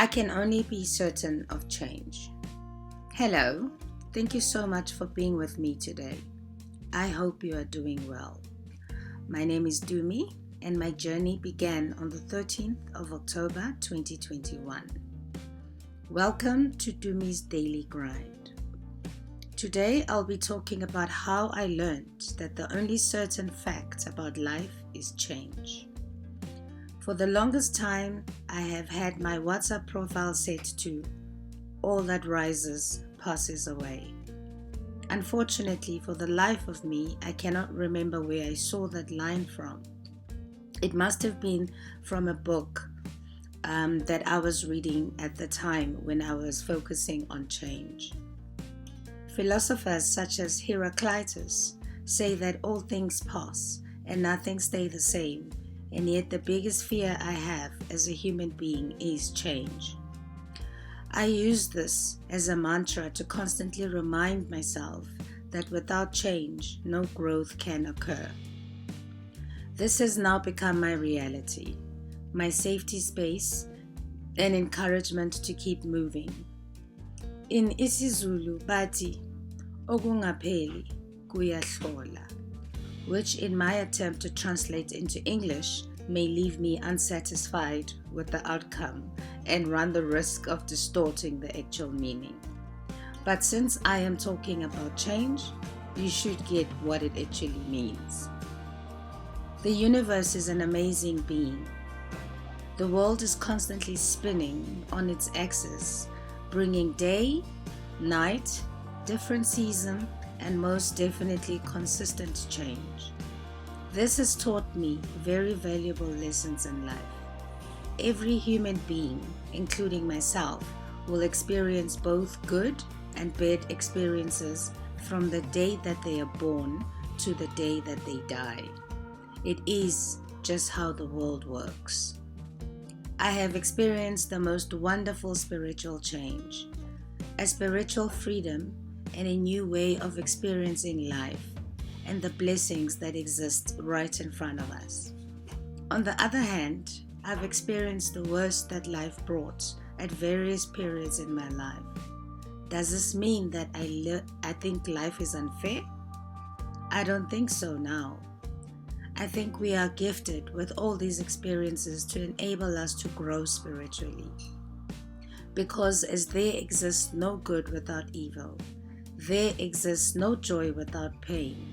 I can only be certain of change. Hello, thank you so much for being with me today. I hope you are doing well. My name is Dumi, and my journey began on the 13th of October 2021. Welcome to Dumi's Daily Grind. Today I'll be talking about how I learned that the only certain fact about life is change. For the longest time, I have had my WhatsApp profile set to "All that rises passes away." Unfortunately, for the life of me, I cannot remember where I saw that line from. It must have been from a book that I was reading at the time when I was focusing on change. Philosophers such as Heraclitus say that all things pass and nothing stays the same, and yet the biggest fear I have as a human being is change. I use this as a mantra to constantly remind myself that without change, no growth can occur. This has now become my reality, my safety space, and encouragement to keep moving. In isiZulu bathi, okungapheli kuyahlola, which in my attempt to translate into English may leave me unsatisfied with the outcome and run the risk of distorting the actual meaning. But since I am talking about change, you should get what it actually means. The universe is an amazing being. The world is constantly spinning on its axis, bringing day, night, different season, and most definitely consistent change. This has taught me very valuable lessons in life. Every human being, including myself, will experience both good and bad experiences from the day that they are born to the day that they die. It is just how the world works. I have experienced the most wonderful spiritual change, a spiritual freedom, and a new way of experiencing life and the blessings that exist right in front of us. On the other hand, I've experienced the worst that life brought at various periods in my life. Does this mean that I think life is unfair? I don't think so now. I think we are gifted with all these experiences to enable us to grow spiritually. Because as there exists no good without evil, there exists no joy without pain,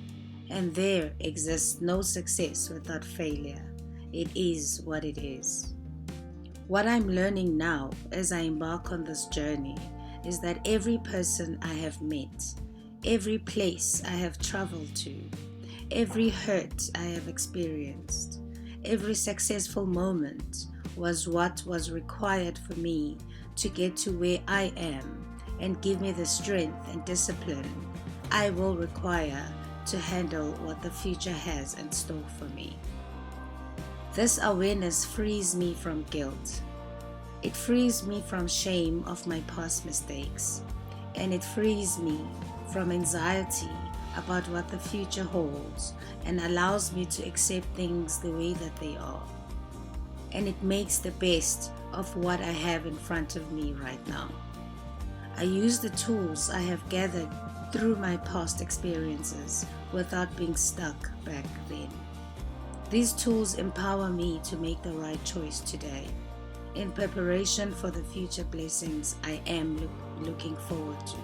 and there exists no success without failure. It is what it is. What I'm learning now as I embark on this journey is that every person I have met, every place I have traveled to, every hurt I have experienced, every successful moment was what was required for me to get to where I am and give me the strength and discipline I will require to handle what the future has in store for me. This awareness frees me from guilt. It frees me from shame of my past mistakes, and it frees me from anxiety about what the future holds and allows me to accept things the way that they are. And it makes the best of what I have in front of me right now. I use the tools I have gathered through my past experiences without being stuck back then. These tools empower me to make the right choice today in preparation for the future blessings I am looking forward to.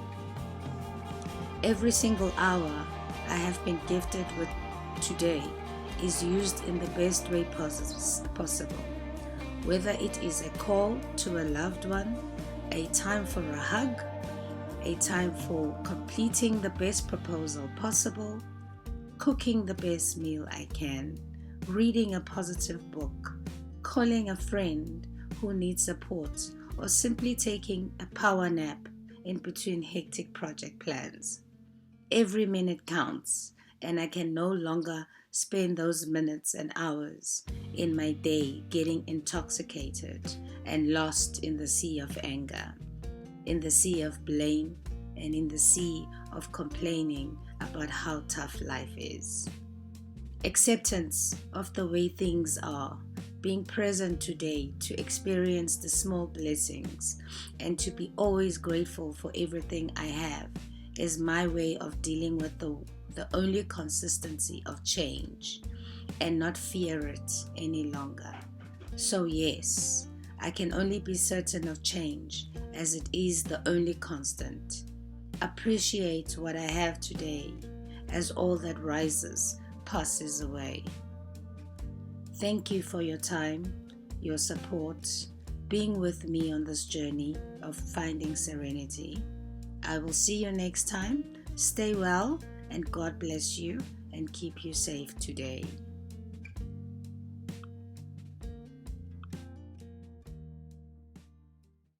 Every single hour I have been gifted with today is used in the best way possible. Whether it is a call to a loved one, a time for a hug, a time for completing the best proposal possible, cooking the best meal I can, reading a positive book, calling a friend who needs support, or simply taking a power nap in between hectic project plans. Every minute counts, and I can no longer spend those minutes and hours in my day getting intoxicated and lost in the sea of anger, in the sea of blame, and in the sea of complaining about how tough life is. Acceptance of the way things are being present today to experience the small blessings and to be always grateful for everything I have is my way of dealing with the only consistency of change and not fear it any longer. So yes, I can only be certain of change as it is the only constant. Appreciate what I have today as all that rises passes away. Thank you for your time, your support, being with me on this journey of finding serenity. I will see you next time. Stay well and God bless you and keep you safe today.